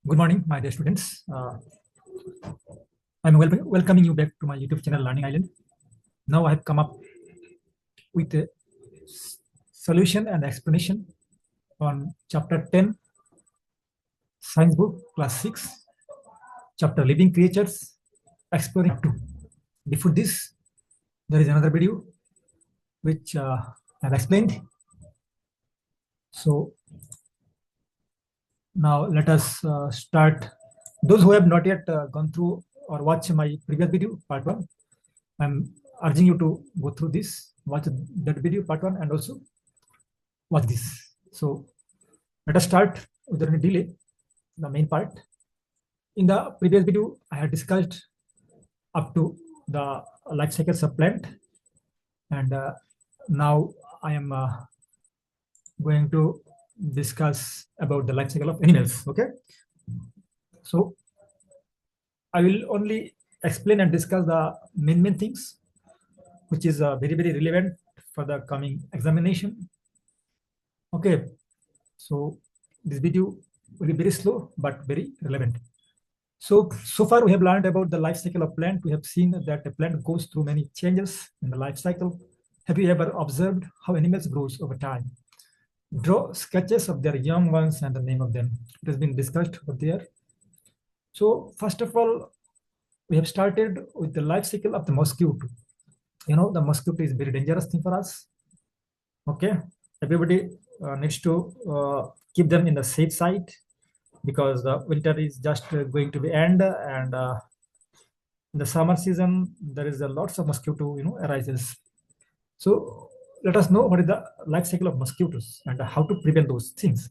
Good morning, my dear students. I'm welcoming you back to my YouTube channel, Learning Island. Now I have come up with a solution and explanation on Chapter 10, Science Book, Class 6, Chapter Living Creatures, Exploring 2. Before this, there is another video which I've explained. So now let us start. Those who have not yet gone through or watched my previous video, part 1, I'm urging you to go through this, watch that video, part 1, and also watch this. So let us start without any delay, the main part. In the previous video, I had discussed up to the life cycles of plant, and now I am going to discuss about the life cycle of animals. Okay, so I will only explain and discuss the main things, which is very relevant for the coming examination. Okay, so this video will be very slow but very relevant. So far we have learned about the life cycle of plant. We have seen that a plant goes through many changes in the life cycle. Have you ever observed how animals grows over time? Draw sketches of their young ones and the name of them. It has been discussed over there. So first of all, we have started with the life cycle of the mosquito. You know, the mosquito is very dangerous thing for us. Okay, everybody needs to keep them in the safe side, because the winter is just going to be end, and in the summer season there is a lots of mosquito arises. So let us know what is the life cycle of mosquitoes and how to prevent those things.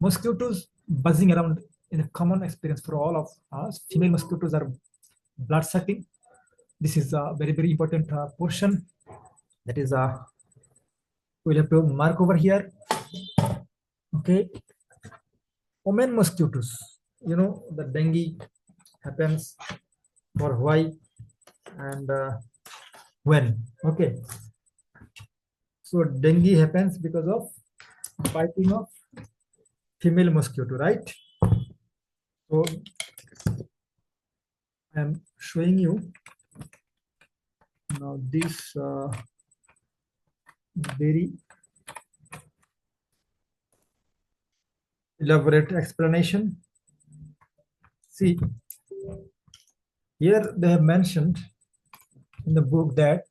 Mosquitoes buzzing around in a common experience for all of us. Female mosquitoes are blood sucking. This is a very important portion that is we'll have to mark over here. Okay, women mosquitoes, the dengue happens for why and when. Okay, so dengue happens because of biting of female mosquito, right? So I am showing you now this very elaborate explanation. See, here they have mentioned in the book that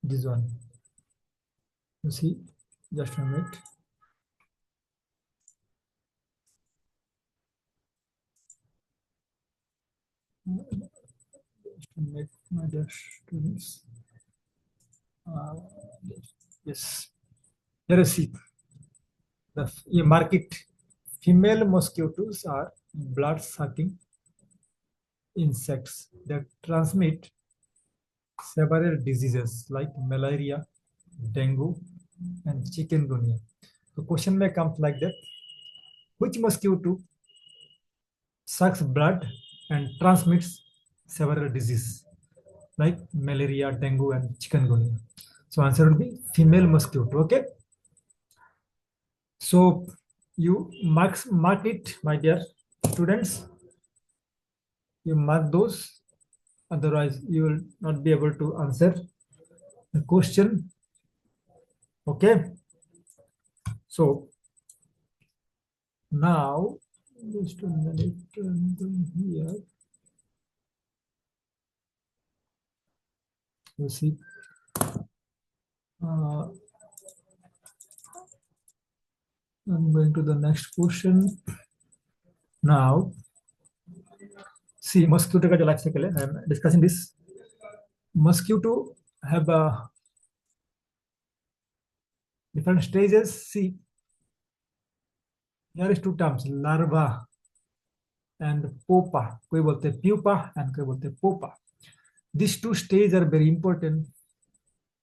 this one, you see, just a minute. My dear students, yes, here you see you mark it. Female mosquitoes are blood-sucking insects that transmit several diseases like malaria, dengue, and chikungunya. The question may come like that: which mosquito sucks blood and transmits several diseases like malaria, dengue, and chikungunya? So answer will be female mosquito. Okay. So you mark it, my dear students. You mark those, otherwise you will not be able to answer the question. Okay. So now just a minute, I'm going here. You see, I'm going to the next question. Now, see, mosquito का जो life cycle है, I'm discussing this. Mosquito have different stages. See, here is two terms, larva and pupa. कोई बोलते हैं pupa and कोई बोलते हैं pupa. These two stages are very important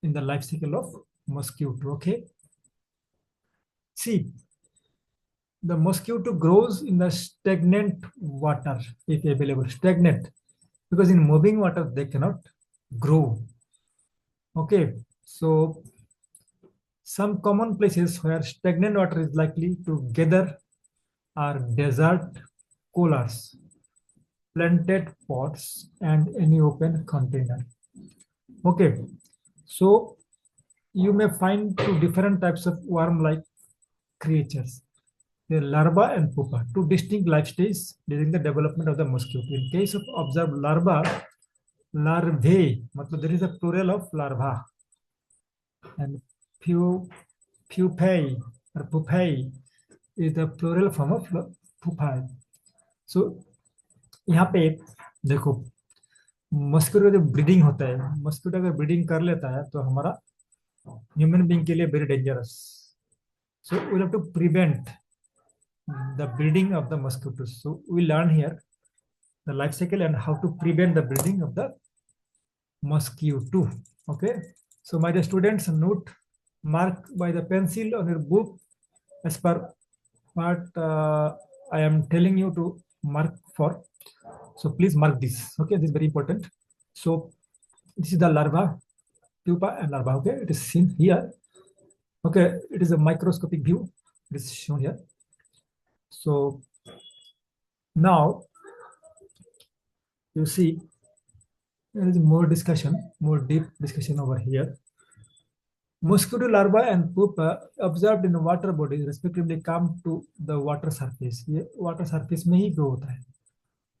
in the life cycle of mosquito. Okay. See, the mosquito grows in the stagnant water if available. Stagnant, because in moving water they cannot grow. Okay, so Some common places where stagnant water is likely to gather are desert coolers, planted pots, and any open container. Okay, so you may find two different types of worm-like creatures, the larva and pupa, two distinct life stages during the development of the mosquito. In case of observed larva, larvae, there is a plural of larva, and pupae or pupae is the plural form of pupae. So यहाँ पे देखो, mosquito जो breeding होता है, mosquito अगर breeding कर लेता है तो हमारा ह्यूमन बीइंग के लिए very dangerous. So we have to prevent the breeding of the mosquitoes. So we learn here the life cycle and how to prevent the breeding of the mosquito. Okay. So my dear students, note, mark by the pencil on your book as per what I am telling you to mark for. So please mark this. Okay, this is very important. So this is the larva, pupa, and larva. Okay, it is seen here. Okay, it is a microscopic view. It is shown here. So now you see there is more discussion, more deep discussion over here. Mosquito larva and pupa observed in water bodies respectively come to the water surface. ये water surface में ही grow होता है.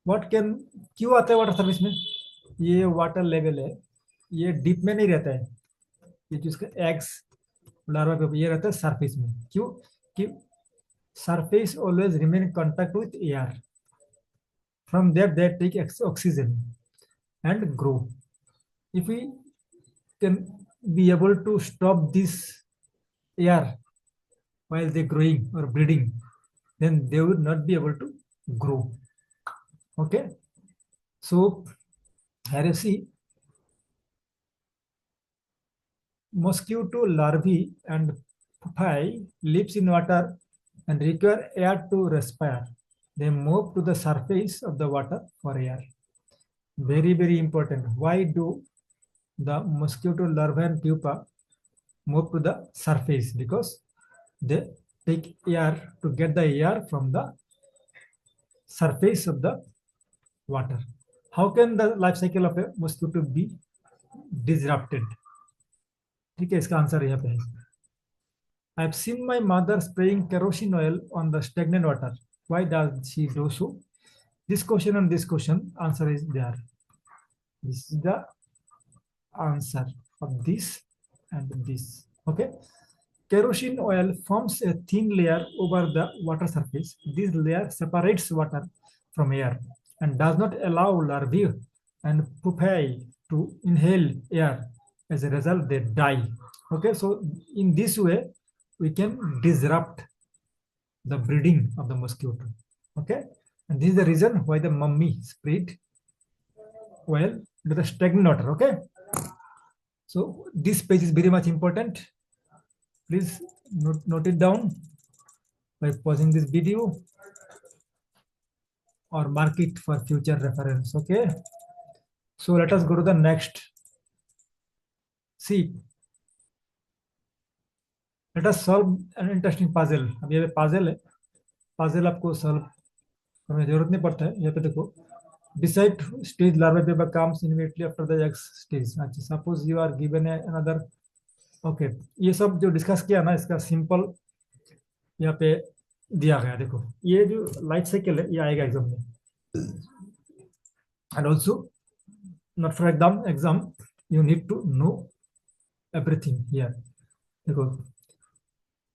What can, क्यों आता है water surface में? ये water level है, ये deep में नहीं रहता है. ये जो इसका eggs larva pupa ये रहता है surface में. क्यों? कि surface always remain in contact with air. From there they take oxygen and grow. If we can be able to stop this air while they growing or breeding, then they would not be able to grow. Okay, so here you see mosquito larvae and pupae lives in water and require air to respire. They move to the surface of the water for air. Very, very important. Why do the mosquito larvae and pupa move to the surface? Because they take air to get the air from the surface of the water. How can the life cycle of a mosquito be disrupted? ठीक है, इसका answer यहाँ पे है. I have seen my mother spraying kerosene oil on the stagnant water. Why does she do so? This question and this question, answer is there. This is the answer of this and this. Okay. Kerosene oil forms a thin layer over the water surface. This layer separates water from air and does not allow larvae and pupae to inhale air. As a result, they die. Okay, so in this way, we can disrupt the breeding of the mosquito. Okay, and this is the reason why the mummy sprayed oil into the stagnant water. Okay, so this page is very much important. Please note it down by pausing this video or mark it for future reference. Okay, so let us go to the next. See, let us solve an interesting puzzle. अब ये puzzle है, puzzle आपको solve करने की जरूरत नहीं पड़ता है. यहाँ पे देखो, decide stage larva pupa comes immediately after the egg stage. अच्छा, suppose you are given another. Okay, ये सब जो डिस्कस किया ना, इसका सिंपल यहाँ पे दिया गया. देखो, ये जो लाइफ साइकिल है ये आएगा एग्जाम में. And also, not for exam, you need to know everything here. देखो,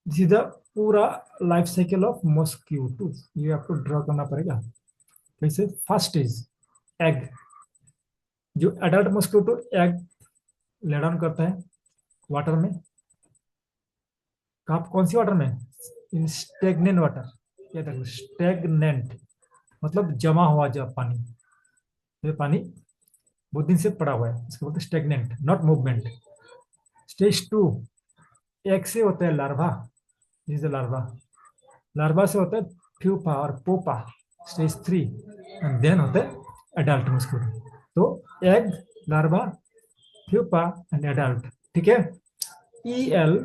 this is the पूरा लाइफ साइकिल ऑफ मॉस्क्यूटो. ये आपको ड्रॉ करना पड़ेगा. कैसे? First stage egg. जो adult mosquito egg lay down करता है वाटर में. कौन सी वाटर में? In stagnant water. ये देखो, स्टेगनेंट मतलब जमा हुआ जब पानी. ये पानी बहुत दिन से पड़ा हुआ है, इसको बोलते हैं stagnant, not movement. Stage 2 egg से होता है larva. This is larva. Larva से होता है प्यूपा और पोपा. स्टेज 3 एंड देन होता है एडल्ट मॉस्क्यूटो. तो egg, larva, pupa and adult. ठीक है. EL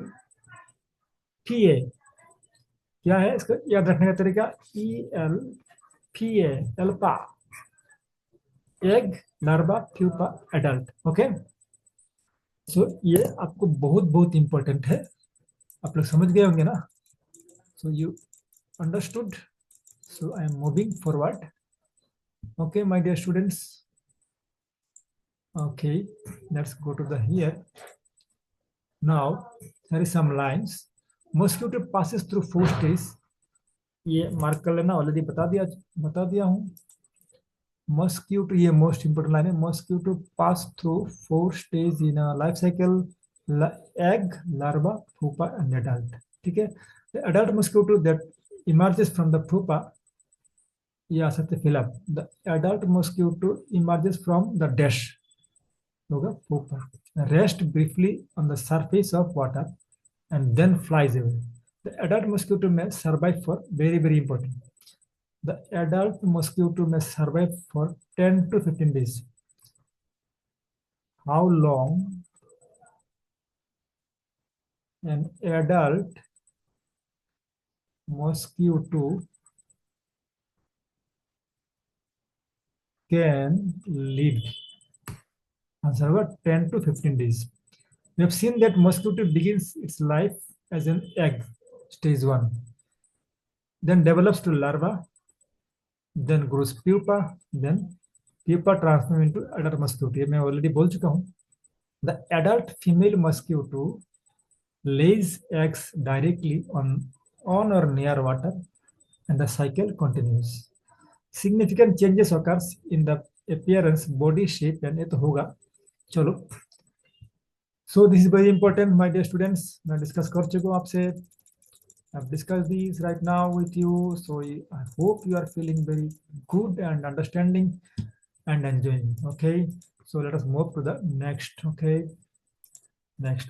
पी ए क्या है, इसको याद रखने का तरीका, E L P A, ELPA, egg, larva, pupa, adult. Okay, so ये आपको बहुत बहुत इंपॉर्टेंट है, आप लोग समझ गए होंगे ना। So you understood, so I am moving forward. Okay my dear students, okay, let's go to the here. Now there is some lines. Mosquito passes through four stages. ये मार्क कर लेना, ऑलरेडी बता दिया हूँ। मस्क्यूटो, ये most important line है, mosquito pass through four stage in life cycle, egg, larva, pupa and adult. ठीक है, adult mosquito that emerges from the pupa, ये आ सकते fill up, the adult mosquito emerges from the dash होगा pupa, rest briefly on the surface of water and then flies away. The adult mosquito may survive for very very important. The adult mosquito may survive for 10 to 15 days. How long an adult mosquito can live? Answer होगा 10 to 15 days. We have seen that mosquito begins its life as an egg, stage 1, then develops to larva, then grows pupa, then pupa transform into adult mosquito. ये मैं already बोल चुका हूँ। The adult female mosquito lays eggs directly on or near water, and the cycle continues. Significant changes occurs in the appearance, body shape, and ये तो होगा। चलो, so this is very important, my dear students. मैं discuss कर चुका हूँ आपसे। I've discussed these right now with you, so I hope you are feeling very good and understanding and enjoying. Okay, so let us move to the next. Okay, next,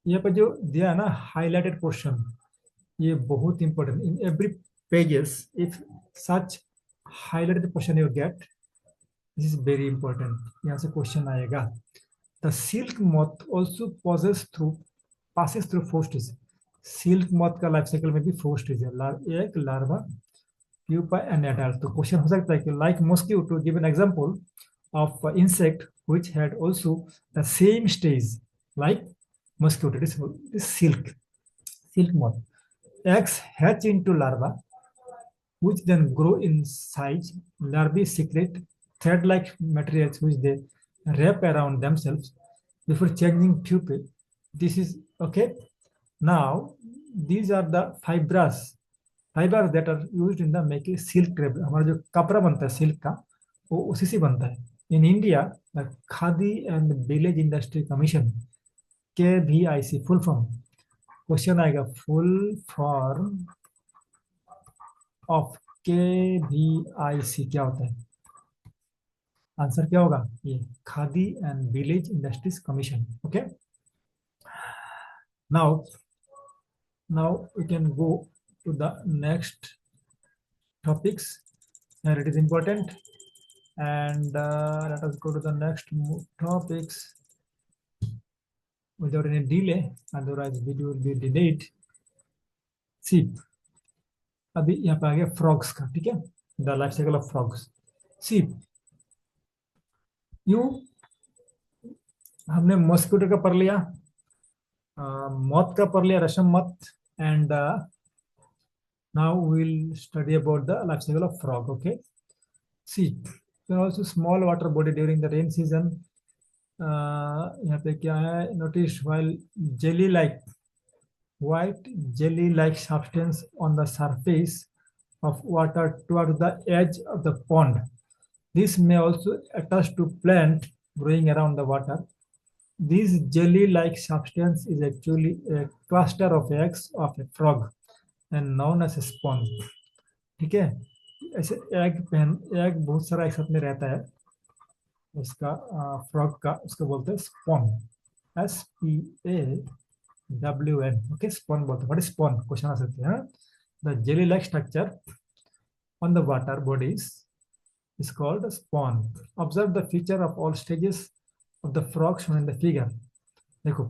यहाँ पर जो दिया है ना highlighted portion, ये बहुत important in every pages. If such highlighted portion you get, this is very important. यहाँ से question आएगा। The silk moth also passes through four stages. Silk moth का लाइफ साइकिल में भी फोर स्टेज है, एक, लार्वा, प्यूपा एंड एडल्ट। तो question हो सकता है कि like mosquito, give an example of insect which had also the same stage like mosquito, this silk moth. eggs hatch into larva which then grow in size. Larvae secrete thread-like materials which they wrap around themselves before changing pupae. This is okay. Now, these are the fibers that are used in the making silk thread. हमारा जो कपड़ा बनता है silk का, वो उसी से बनता है। In India, the Khadi and Village Industry Commission, KVIC, full form, question आएगा फुल फॉर्म ऑफ KVIC क्या होता है? आंसर क्या होगा? ये khadi and village industries commission. Okay, now we can go to the next topics, and it is important, and let us go to the next topics without any delay, otherwise video will be delayed. See, अभी यहाँ पे आ गया frogs का, ठीक है, the life cycle of frogs. See, you हमने mosquito का पढ़ लिया, मॉथ का पढ़ लिया, रेशम moth, and now we'll study about the life cycle of frog. Okay, see, there are also small water body during the rain season. यहाँ पे क्या है, notice while jelly like white jelly like substance on the surface of water towards the edge of the pond. This may also attach to plant growing around the water. This jelly like substance is actually a cluster of eggs of a frog and known as a spawn. ठीक है, ऐसे egg बहुत सारा एक साथ में रहता है उसका, फ्रॉग का, उसको बोलते हैं स्पॉन, SPAWN। ओके, स्पॉन बोलते हैं। व्हाट इज स्पॉन, क्वेश्चन आ सकते हैं। The jelly like structure on the water bodies is called spawn. Observe the feature of all stages of the frog shown in the figure. देखो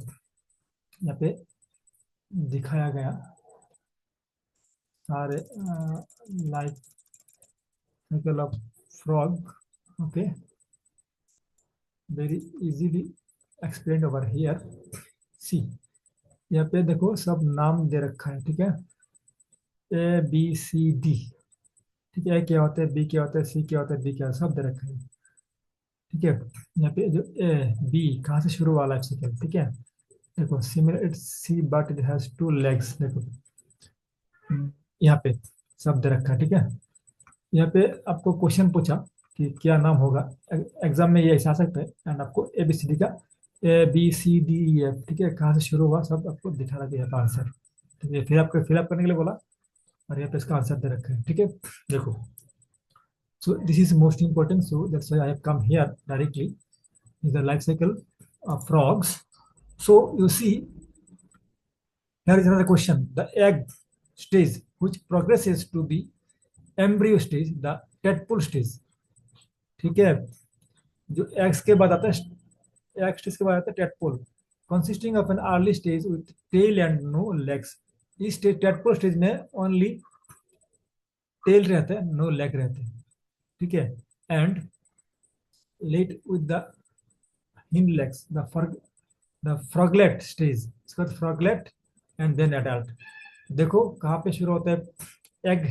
यहाँ पे दिखाया गया सारे life cycle of frog, okay, very easily explain over here. See, यहाँ पे देखो सब नाम दे रखा है, ठीक है, ABCD, ठीक है, A क्या होता है, B क्या होता है, C क्या होता है, D क्या होता है, सब दे रखा है, ठीक है। यहाँ पे जो A B कहाँ से शुरू वाला है साइकिल, ठीक है, देखो similar it's see but it has two legs, देखो यहाँ पे सब दे रखा है, ठीक है। यहाँ पे आपको क्वेश्चन पूछा कि क्या नाम होगा, एग्जाम में ये ऐसा आ सकता है, एंड आपको ABCD का ABCDEF, ठीक है, कहाँ से शुरू हुआ सब आपको दिखा रहा है यहाँ का आंसर, ठीक है, फिल अप करने के लिए बोला, और यहाँ पे इसका आंसर दे रखा है, ठीक है। देखो, so this is most important, so that's why I have come here directly, is the life cycle of frogs. So you see, here is another question, the egg stage which progresses to the embryo stage, the tadpole stage, ठीक है, जो eggs के बाद आता है, egg stage के बाद आता है tadpole, consisting of an early stage with tail and no legs. इस स्टेज टेटपोल स्टेज में ओनली टेल रहता है, नो लेग रहते हैं, ठीक है, and late with the hind legs, the froglet stage, इसका फ्रॉगलेट एंड देन एडल्ट। देखो कहाँ पे शुरू होता है egg,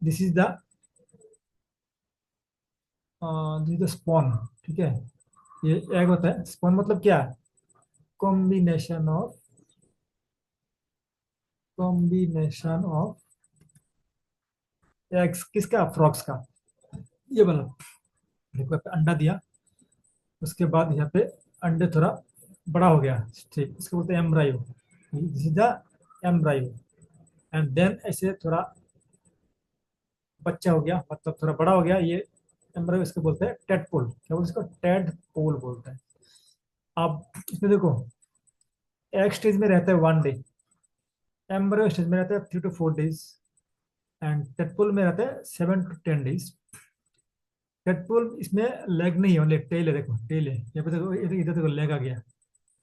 this is the spawn, ठीक है, ये एग होता है, स्पॉन मतलब क्या, कॉम्बिनेशन ऑफ एग्स, किसका, फ्रॉक्स का, ये वाला। देखो यहाँ पे अंडा दिया, उसके बाद यहाँ पे अंडे थोड़ा बड़ा हो गया, ठीक, इसको बोलते हैं embryo, this is the embryo, and then ऐसे थोड़ा बच्चा हो गया, मतलब थोड़ा बड़ा हो गया, ये एम्ब्रायो, इसको बोलते हैं टेडपोल, क्या बोलते हैं इसको, टेडपोल बोलते हैं। अब इसमें देखो, एग स्टेज में रहता है 1 डे, एम्ब्रायो स्टेज में रहता है 3 to 4 डेज, एंड टेडपोल में रहता है 7 to 10 डेज। टेडपोल इसमें लेग नहीं है, ओनली टेल है, देखो टेल है, यहाँ पे देखो, इधर देखो लेग आ गया,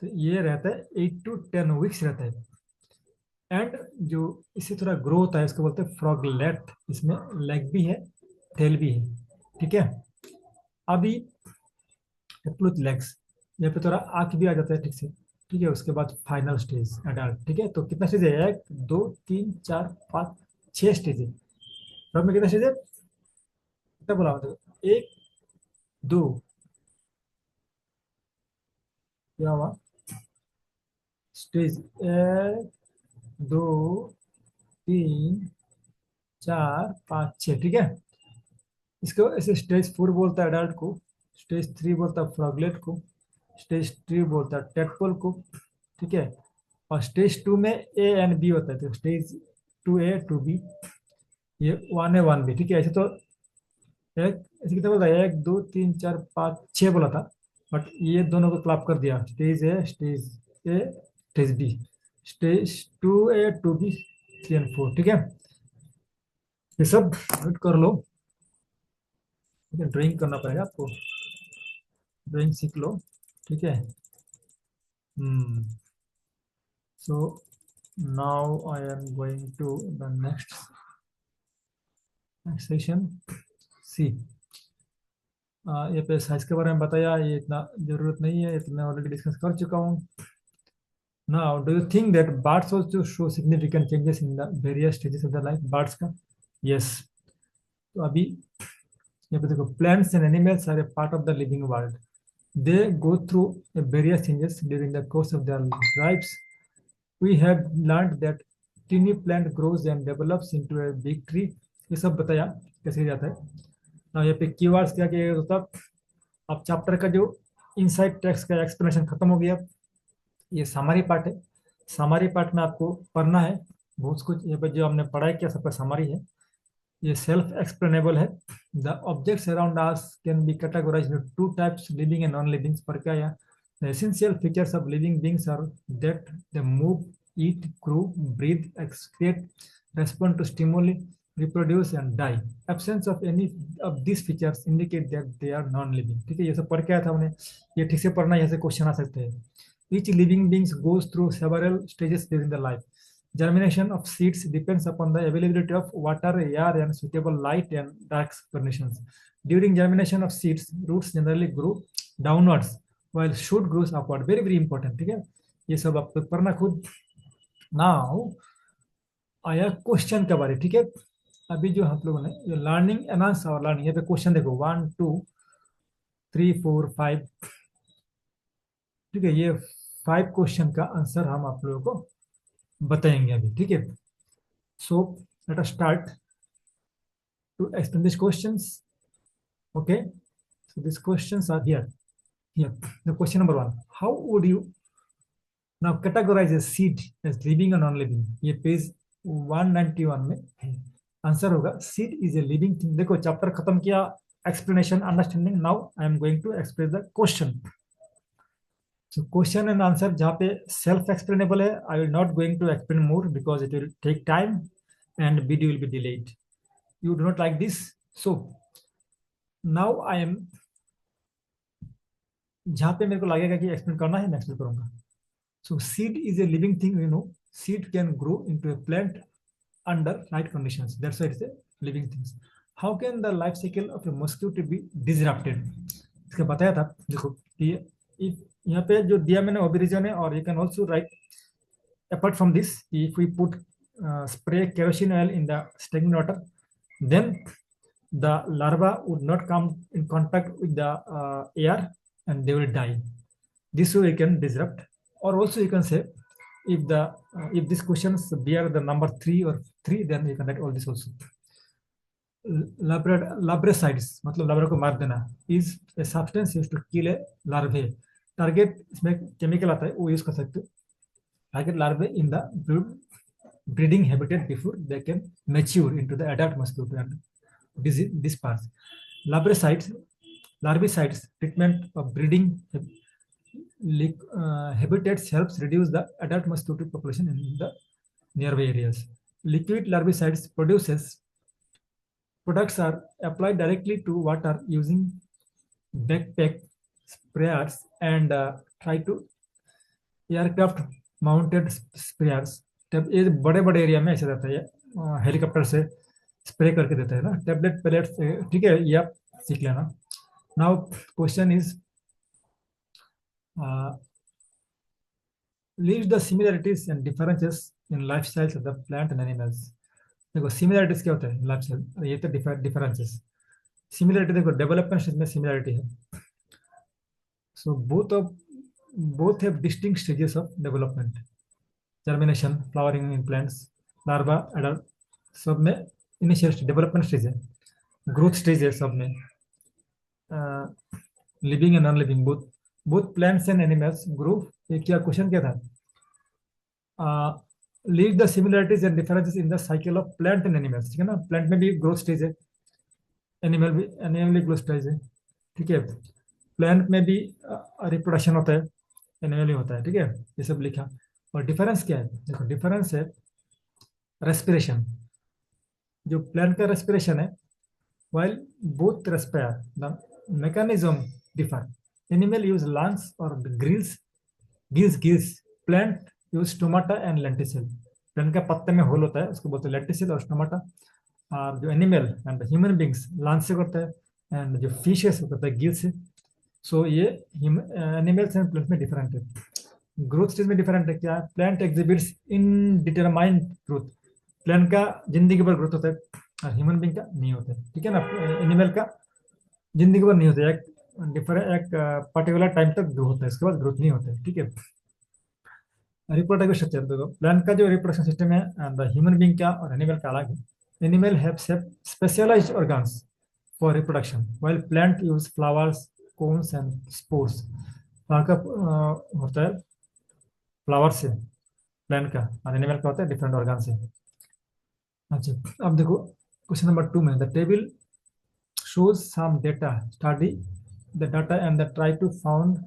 तो ये रहता है 8 to 10 वीक्स रहता है, एंड जो इससे थोड़ा ग्रो होता है इसको बोलते हैं फ्रॉगलेट, इसमें लेग भी है, टेल भी है, ठीक है। अभी विथ लेग्स, यहाँ पे थोड़ा आँख भी आ जाता है ठीक से, ठीक है, उसके बाद फाइनल स्टेज एडल्ट, ठीक है, तो कितना स्टेज है, 1 2 3 4 5 6 स्टेज है, फ्रॉग में कितना स्टेज है, कितना बोला मतलब, 1 2, क्या हुआ, स्टेज 1 2 3 4 5 6, ठीक है। इसको ऐसे स्टेज 4 बोलता है एडल्ट को, स्टेज 3 बोलता है फ्रॉगलेट को, स्टेज 3 बोलता है टेडपोल को, ठीक है, और स्टेज 2 में A and B होता है, तो स्टेज 2A 2B, ये 1A 1B, ठीक है, ऐसे तो एक, ऐसे कितना बोला, 1 2 3 4 5 6 बोला था, बट ये दोनों को क्लब कर दिया, stage A stage B, stage 2A 2B 3 and 4, ठीक है, ये सब नोट कर लो, ड्राइंग करना पड़ेगा आपको, ड्राइंग सीख लो, ठीक है। So now I am going to the next session. See, ये पे साइज के बारे में बताया, ये इतना जरूरत नहीं है, इतना ऑलरेडी डिस्कस कर चुका हूँ। Now do you think that birds also show significant changes in the various stages of the life, birds का, यस। तो अभी यहाँ पे देखो, plants and animals are a part of the living world, they go through various changes during the course of their lives. We have learned that teeny plant grows and develops into a big tree, ये सब बताया कैसे जाता है। ना यहाँ पे keywords क्या क्या होता है, अब चैप्टर का जो इनसाइड टेक्स्ट का एक्सप्लेनेशन खत्म हो गया, ये समरी पार्ट है, समरी पार्ट में आपको पढ़ना है बहुत कुछ, यहाँ पे जो हमने पढ़ाई किया सबका समरी है, ये सेल्फ एक्सप्लेनेबल है। The objects around us can be categorised into 2 types, living and non living, पर क्या या the essential features of living beings are that they move, eat, grow, breathe, excrete, respond to stimuli, reproduce and die. Absence of any of these features indicate that they are non-living, ठीक है, ये सब पढ़ के आया था हमने, ये ठीक से पढ़ना, यहाँ से क्वेश्चन आ सकते हैं। each living being goes through several stages during the life. Germination of seeds depends upon the availability of water, air, and suitable light and dark conditions. During germination of seeds, roots generally grow downwards while shoot grows upward. Very very important. ठीक है, ये सब आप पढ़ना खुद. Now आया question के बारे. ठीक है, अभी जो हम लोगों ने ये लर्निंग एनहांस और लर्निंग, यहाँ पे क्वेश्चन देखो 1 2 3 4 5. ठीक है, ये 5 क्वेश्चन का आंसर हम आप लोगों को बताएंगे अभी. ठीक है, so let us start to explain this questions. Okay, so these questions are here. The question number 1: how would you now categorize a seed as living or non-living? ये पेज 191 में आंसर होगा seed is a living thing. देखो chapter खत्म किया, explanation understanding. Now I am going to explain the question. So question and answer जहाँ पे self explainable है, I will not going to explain more because it will take time and video will be delayed. You do not like this, so now I am, जहाँ पे मेरे को लगेगा कि explain करना है मैं एक्सप्लेन करूंगा. So seed is a living thing. You know seed can grow into a plant under right conditions. That's why it's a living things. How can the life cycle of a mosquito be disrupted? इसका बताया था. देखो कि यहाँ पे जो दिया मैंने ओरिजिन है, और you can also right apart from this, if we put spray kerosene oil in the stagnant water, then the larva would not come in contact with the air and they will die. This way we can disrupt. Or also you can say, if the if these questions bear the number 3 or 3, then you can write all this also. Larvicides मतलब larva को मार देना is a substance used to kill a larvae. Target इसमें chemical आता है, वो use कर सकते हो. Target larvae in the breeding habitat before they can mature into the adult mosquito and this parts. Larvicides treatment of breeding habitats helps reduce the adult mosquito population in the nearby areas. Liquid larvicides products are applied directly to water using backpack sprayers and try to aircraft mounted sprayers. ये बड़े बड़े area में ऐसा रहता है, helicopter से spray करके देता है ना, टेबलेट पैलेट. ठीक है, ये आप सीख लेना. Now question is leave the similarities and differences in lifestyles of the plant and animals. देखो सिमिलरिटीज क्या होता है लाइफस्टाइल, ये तो डिफरेंसेस. सिमिलरिटी देखो डेवलपमेंट स्टेज में सिमिलरिटी है. सो both have distinct stages of development. Germination, flowering in plants, larva, adult, सब में initial stage, development stage है. Growth stage है सब में. Living and non-living, both plants and animals grow. ये क्या क्वेश्चन क्या था? Leave the similarities and differences in the cycle of plant and animals. ठीक है ना, plant में भी growth stage है, animal भी growth stage है. ठीक है, plant में भी reproduction होता है, एनिमल होता है. ठीक है, ये सब लिखा. और डिफरेंस क्या है? देखो डिफरेंस है रेस्पिरेशन. जो प्लांट का रेस्पिरेशन है, while both respire, the mechanism differ. Animal use lungs or gills. Plant use stomata and lenticule. Plant का पत्ते में होल होता है, उसको बोलते हैं lenticule और stomata. और जो animal and human beings lungs से करता है, एंड जो फिशेस करता है गिल्स से. सो ये एनिमल्स एंड प्लांट में डिफरेंट है. ग्रोथ स्टेज में डिफरेंट है. क्या? Plant exhibits indeterminate growth. Plant का जिंदगी भर ग्रोथ होता है और ह्यूमन बीइंग का नहीं होता है. ठीक है ना, एनिमल का जिंदगी भर नहीं होता है, एक पर्टिकुलर टाइम तक ग्रो होता है, इसके बाद ग्रोथ नहीं होता है. ठीक है, रिप्रोडक्टिव स्ट्रक्चर देखो. प्लांट का जो रिप्रोडक्शन सिस्टम है ह्यूमन बीइंग का और एनिमल का अलग है. Animal have specialised organs for reproduction, while plant use flowers, cones and spores. Flower का होता है फ्लावर से प्लांट का, और एनिमल का होता है डिफरेंट ऑर्गन से. अच्छा, अब देखो क्वेश्चन नंबर 2 में the table shows some data, study the data and the try to found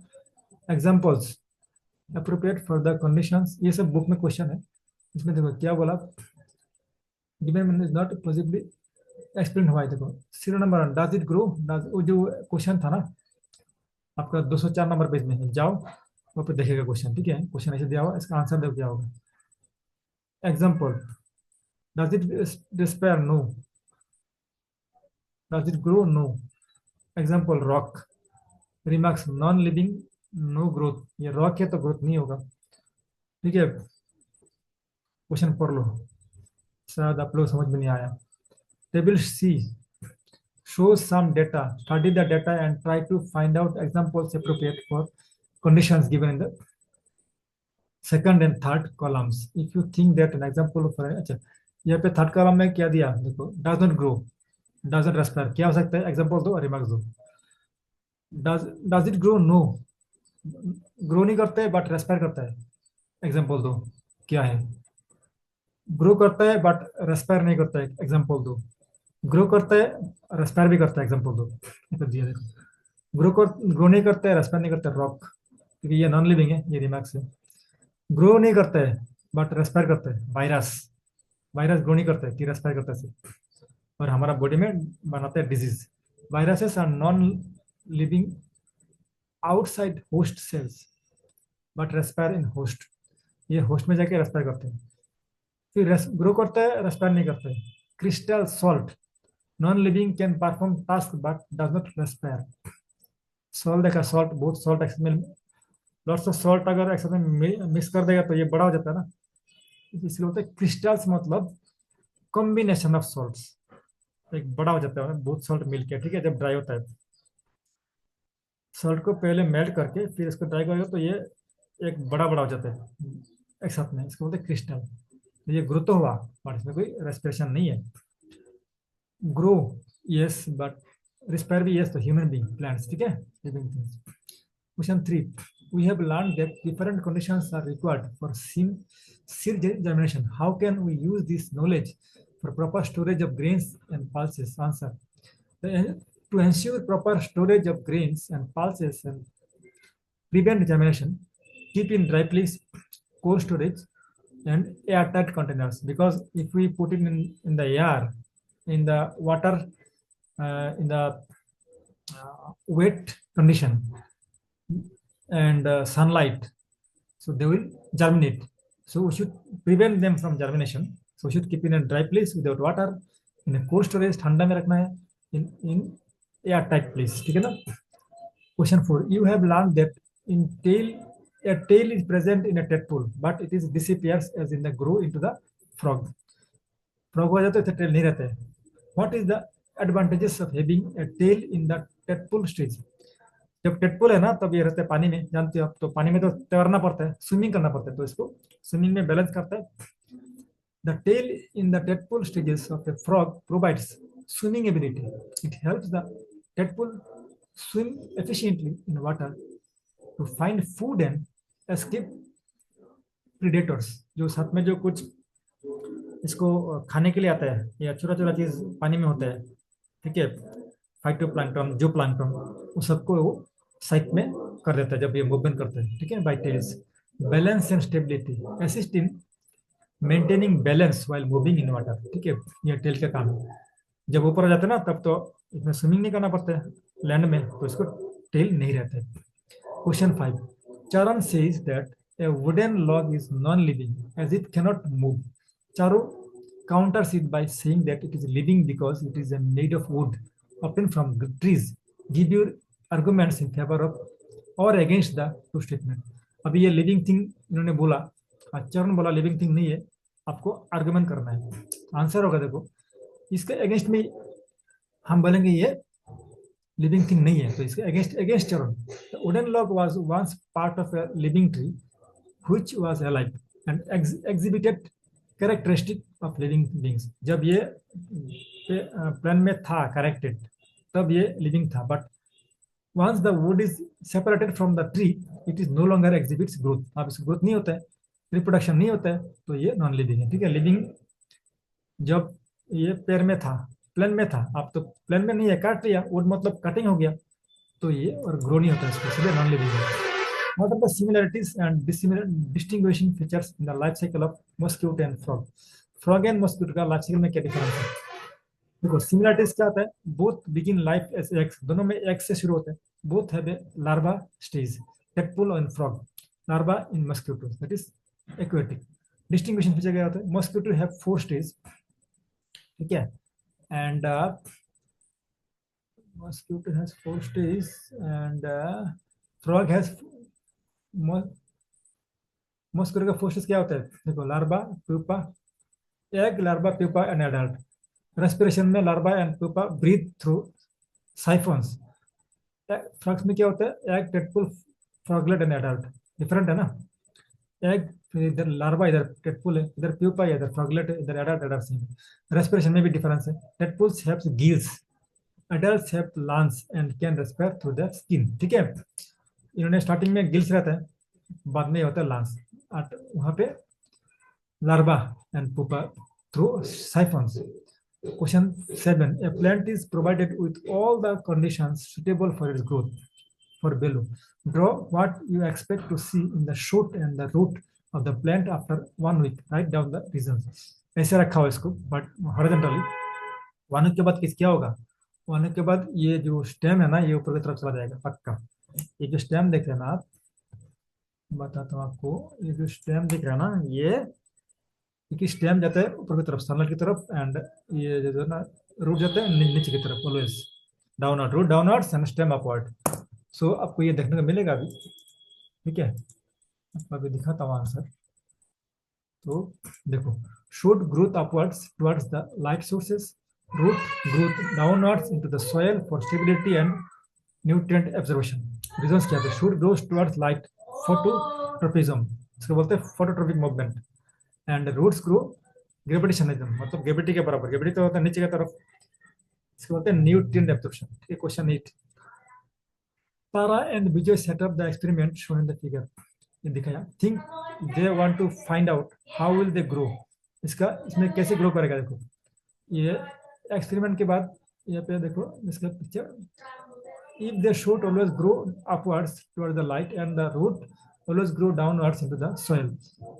examples appropriate for the conditions. ये सब बुक में क्वेश्चन है. इसमें देखो क्या बोला, depend is not possibly explain हुआ है. देखो serial number 1, does it grow. वो जो क्वेश्चन था ना आपका 204 नंबर पेज में, जाओ वहाँ पे देखेगा क्वेश्चन, ठीक है। क्वेश्चन ऐसे दिया हुआ, इसका आंसर देखो क्या होगा। Example, does it disappear? No. Does it grow? No. Example, rock. Remarks, non living, no growth. ये रॉक है तो ग्रोथ नहीं होगा, ठीक है। क्वेश्चन पढ़ लो, शायद आप लोग समझ में नहीं आया। Table C shows some data. Study the data and try to find out examples appropriate for conditions given in the second and third columns. If you think that an example for अच्छा, यहाँ पे third column में क्या दिया देखो, does not grow, does not respire, क्या हो सकता है? एग्जाम्पल दो और रिमार्क्स दो। Does it grow? No, grow नहीं करता है बट रेस्पायर करता है। एग्जाम्पल दो, क्या है? ग्रो करता है बट रेस्पायर नहीं करता है। एग्जाम्पल दो। ग्रो करता है, रेस्पायर भी करता है। एग्जाम्पल दो। ये तो दिया देखो। ग्रो नहीं करता है, रेस्पायर नहीं करता है, रॉक, क्योंकि ये नॉन लिविंग है, ये रिमार्क्स है। ग्रो नहीं करता है बट रेस्पायर करता है, वायरस। वायरस ग्रो नहीं करता है कि रेस्पायर करता है सिर्फ, और हमारा बॉडी में बनाता है disease. Viruses are non living outside host cells but respire in host. ये होस्ट में जाके रेस्पायर करते हैं। फिर ग्रो करता है, रेस्पायर नहीं करता है। Crystal salt, non living, can perform task but does not respire. Salt देखा, सॉल्ट, बहुत salt experiment, lots of salt अगर एक साथ में मिक्स कर देगा तो ये बड़ा हो जाता है ना, इसलिए होता है क्रिस्टल्स, मतलब कॉम्बिनेशन ऑफ सॉल्ट्स, एक बड़ा हो जाता है बहुत सॉल्ट मिलके, ठीक है। जब ड्राई होता है, सॉल्ट को पहले मेल्ट करके फिर इसको ड्राई करेगा तो ये एक बड़ा बड़ा हो जाता है एक साथ में, इसको बोलते हैं क्रिस्टल। तो ये ग्रो तो हुआ बट इसमें कोई रेस्पिरेशन नहीं है। ग्रो यस बट रिस्पायर भी यस, तो ह्यूमन बीइंग, प्लांट्स, ठीक है, living things. Question 3. We have learned that different conditions are required for seed germination. How can we use this knowledge for proper storage of grains and pulses? Answer. To ensure proper storage of grains and pulses and prevent germination, keep in dry place, cold storage, and airtight containers. Because if we put it in the air, in the water, in the wet condition, and sunlight, so they will germinate. So we should prevent them from germination. So we should keep in a dry place without water, in a cold storage, ठंडा में रखना है, in airtight place, ठीक है ना। Question 4. You have learned that in tail, a tail is present in a tadpole, but it is disappears as in the grow into the frog. Frog हो जाता है तो tail नहीं रहता है. What is the advantages of having a tail in the tadpole stage? जब टेटपुल है ना तब ये रहता है पानी में, जानते हो आप, तो पानी में तो तैरना पड़ता है, स्विमिंग करना पड़ता है, तो इसको स्विमिंग में बैलेंस करता है। The tail in the tadpole stages of a frog provides swimming ability. It helps the tadpole swim efficiently in water to find food and escape predators। जो साथ में जो कुछ इसको खाने के लिए आता है या छोटा छोटा चीज पानी में होता है, ठीक है, फाइटोप्लैंक्टन, जो प्लैंक्टन, उस सबको वो साइक में कर देता है जब ये मूवमेंट करता है, ठीक है। By tails, balance and stability, assist in maintaining balance while moving in water, ठीक है, ये टेल का काम है। जब ऊपर आ जाते हैं ना तब तो इसमें स्विमिंग नहीं करना पड़ता है लैंड में, तो इसको टेल नहीं रहता है। Question 5. Charan says that a wooden log is non-living as it cannot move. Charu counters it by saying that it is living because it is made of wood obtained from trees. Give your arguments in favor of or against the two statement. अभी ये living thing इन्होंने बोला, चरण बोला living thing नहीं है, आपको argument करना है। आंसर होगा देखो, इसके अगेंस्ट में हम बोलेंगे ये लिविंग थिंग नहीं है, तो इसके अगेंस्ट चरण। Wooden log was once part of a living tree which was alive and exhibited characteristic of living beings. जब ये प्लान में था करेक्टेड तब ये लिविंग था, but once the wood is separated from the tree it is no longer exhibits growth। अब इसको growth नहीं होता है, रिप्रोडक्शन नहीं होता है, तो ये नॉन लिविंग है, ठीक है। लिविंग जब ये पेड़ में था, प्लेन में था, अब तो प्लेन में नहीं है, काट लिया, वुड मतलब कटिंग हो गया, तो ये और ग्रो नहीं होता है, इसको इसलिए नॉन लिविंग है। What are the similarities and distinguishing features in the life cycle of mosquito and frog? Frog and mosquito का लाइफ साइकिल में क्या डिफरेंस है? देखो सिमिलरिटीज क्या होता है, both begin life as eggs, दोनों में एग से शुरू होते हैं, both have a larva stage, tadpole and frog. larva in mosquito, that is aquatic. Distinguishing feature क्या होता है? Mosquito have 4 stages, ठीक है, and mosquito has 4 stages and frog has mosquito का 4 stages क्या होता है? देखो, larva, pupa, egg, larva, pupa and adult. Respiration में larva and pupa breathe through siphons. Frogs में क्या होता है? Egg, tadpole, froglet and adult. Different है ना? एग, फिर इधर लार्वा, इधर टेडपोल है, इधर प्यूपा है, इधर फ्रॉगलेट है, इधर एडल्ट. Adult same. रेस्पिरेशन में भी डिफरेंस है. Tadpoles have gills, adults have lungs and can रेस्पिरेट through the skin. ठीक है, इन्होंने स्टार्टिंग में गिल्स रहता है, बाद में होता है लंग्स. वहां पे larva and pupa through siphons. Question 7. A plant is provided with all the conditions suitable for its growth. For below, draw what you expect to see in the shoot and the root of the plant after 1 week. Write down the reasons. ऐसे रखा हो इसको, but horizontally. 1 week के बाद क्या होगा? 1 week के बाद ये जो स्टेम है ना, ये ऊपर की तरफ चला जाएगा पक्का. ये जो स्टेम देख रहे हैं ना आप, बताता हूँ आपको. ये जो स्टेम दिख रहा है ना, ये स्टेम जाता है ऊपर की तरफ, सनलाइट की तरफ, एंड ये जो है ना, रूट जाता है नीचे की तरफ. Always downward, root downwards and stem upward. So आपको ये देखने को मिलेगा अभी. ठीक है, आपको अभी दिखाता हूँ आंसर. तो देखो, shoot growth upwards towards the light sources, root growth downwards into the soil for stability and nutrient absorption. Reasons क्या है? Shoot grows towards light, phototropism, इसको बोलते हैं phototropic movement. And roots grow gravitationism, मतलब gravity के बराबर. Gravity तो होता है नीचे की तरफ, इसको बोलते हैं न्यूट्रिएंट एब्जॉर्प्शन. ठीक है, question 8. Tara and Vijay set up the experiment shown in the figure. ये दिखाया. Think they want to find out how will they grow. इसमें कैसे ग्रो करेगा? देखो, ये एक्सपेरिमेंट के बाद यहाँ पे देखो इसका picture. If the shoot always grow upwards toward the light and the root always grow downwards into the soil,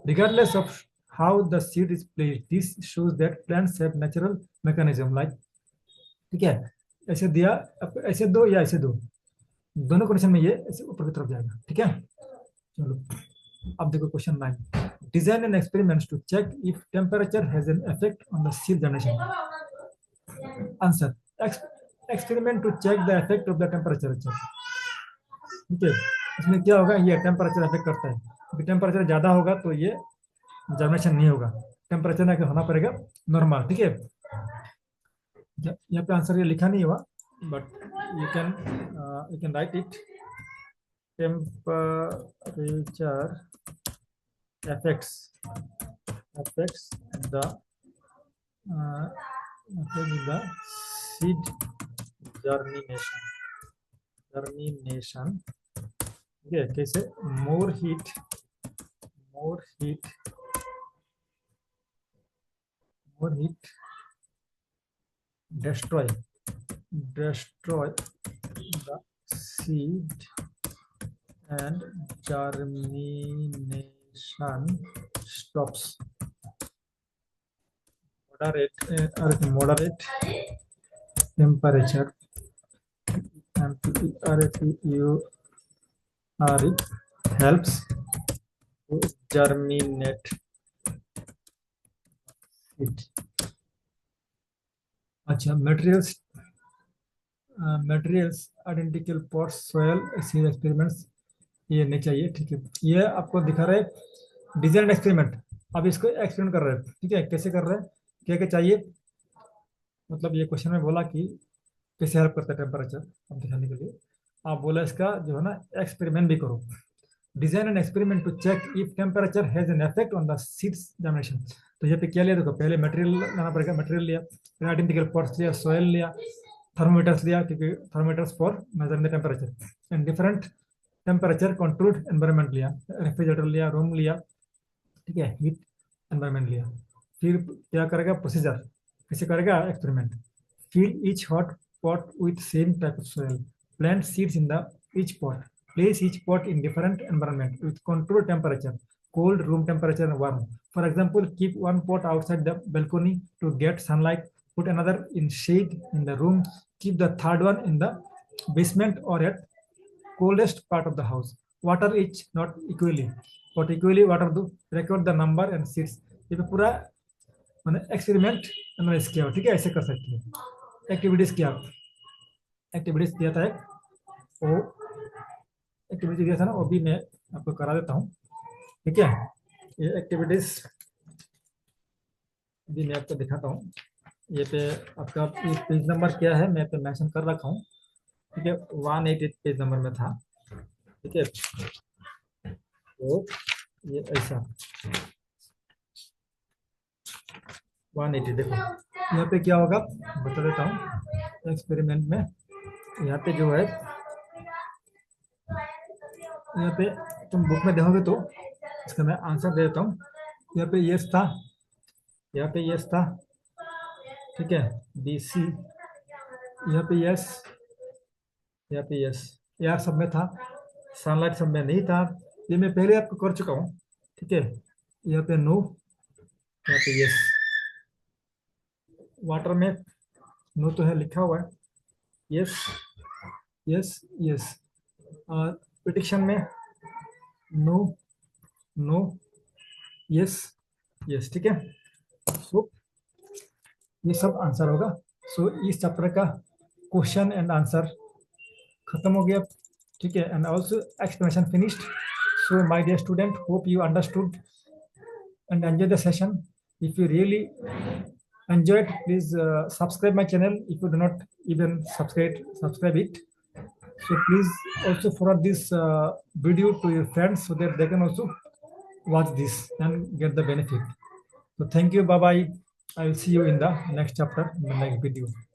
regardless of how the seed is placed, this shows that plants have natural mechanism like. ठीक है, ऐसे दिया, ऐसे दो या ऐसे दो, दोनों कंडीशन में ये ऐसे ऊपर की तरफ जाएगा. ठीक है, चलो अब देखो question 9. Design an experiments to check if temperature has an effect on the seed generation. Answer, experiment to check the effect of the temperature. ठीक है, इसमें क्या होगा? ये टेम्परेचर इफेक्ट करता है. टेम्परेचर ज्यादा होगा तो ये जनरेशन नहीं होगा. टेम्परेचर ना होना पड़ेगा नॉर्मल. ठीक है, यहाँ पे आंसर ये लिखा नहीं हुआ, but you can write it. Temperature affects the seed germination. Okay, कैसे? more heat destroy the seed and germination stops. Moderate temperature helps to germinate it. अच्छा, materials identical pots, soil, seed experiments, ये नहीं चाहिए. ठीक है, ये आपको दिखा रहे डिजाइन एक्सपेरिमेंट. अब इसको एक्सपेरिमेंट कर रहे हैं. ठीक है, कैसे कर रहे हैं, क्या क्या चाहिए, मतलब ये क्वेश्चन में बोला कि कैसे हेल्प करता है टेम्परेचर. अब दिखाने के लिए आप बोला इसका जो है ना, एक्सपेरिमेंट भी करो. Design an experiment to check if temperature has an effect on the seeds generation. तो यहाँ पे क्या लिया? देखो, पहले मटेरियल लाना पड़ेगा. मटेरियल लिया, आइडेंटिकल पॉट्स लिया, सॉयल लिया, थर्मोमीटर्स लिया, क्योंकि thermometers for measuring the temperature, and different temperature controlled environment लिया, रेफ्रिजरेटर लिया, रूम लिया. ठीक है, हीट एनवायरनमेंट लिया. फिर क्या करेगा? प्रोसीजर कैसे करेगा? Experiment. Fill each hot pot with same type of soil. Plant seeds in each pot. Place each pot in different environment with controlled temperature, cold, room temperature, and warm. For example, keep one pot outside the balcony to get sunlight. Put another in shade in the room. Keep the third one in the basement or at coldest part of the house. water is not equally, but equally water do record the number and seeds. ये पे पूरा मैंने experiment analyse किया, ठीक है, ऐसे कर सकते हैं। एक्टिविटीज किया, एक्टिविटीज दिया था एक, वो एक्टिविटी दिया था ना, वो भी मैं आपको करा देता हूँ, ठीक है। ये एक्टिविटीज भी मैं आपको दिखाता हूँ। ये पे आपका पेज नंबर क्या है मैं पे मेंशन कर रखा हूँ, ठीक है, 188 पेज नंबर में था, ठीक है। तो ये ऐसा 180, देखो यहाँ पे क्या होगा बता देता हूँ। एक्सपेरिमेंट में यहाँ पे जो है, यहाँ पे तुम बुक में देखोगे तो इसका मैं आंसर दे देता हूँ। यहाँ पे यस था, यहाँ पे यस था, ठीक है, बी सी, यहाँ पे यस, यहाँ पे यस, यार सब में था, सनलाइट सब में नहीं था, ये मैं पहले आपको कर चुका हूँ, ठीक है। यहाँ पे नो, यहाँ पे यस, वाटर में नो तो है लिखा हुआ है, यस यस यस, और प्रिडिक्शन में नो नो यस यस, ठीक है। सो ये सब आंसर होगा। सो इस चैप्टर का क्वेश्चन एंड आंसर खत्म हो गया, ठीक है, and also explanation finished. So my dear student, hope you understood and enjoy the session. If you really enjoyed, please subscribe my channel. If you do not even subscribe it. So please also forward this video to your friends so that they can also watch this and get the benefit. So thank you. Bye bye. I will see you in the next chapter, in the next video.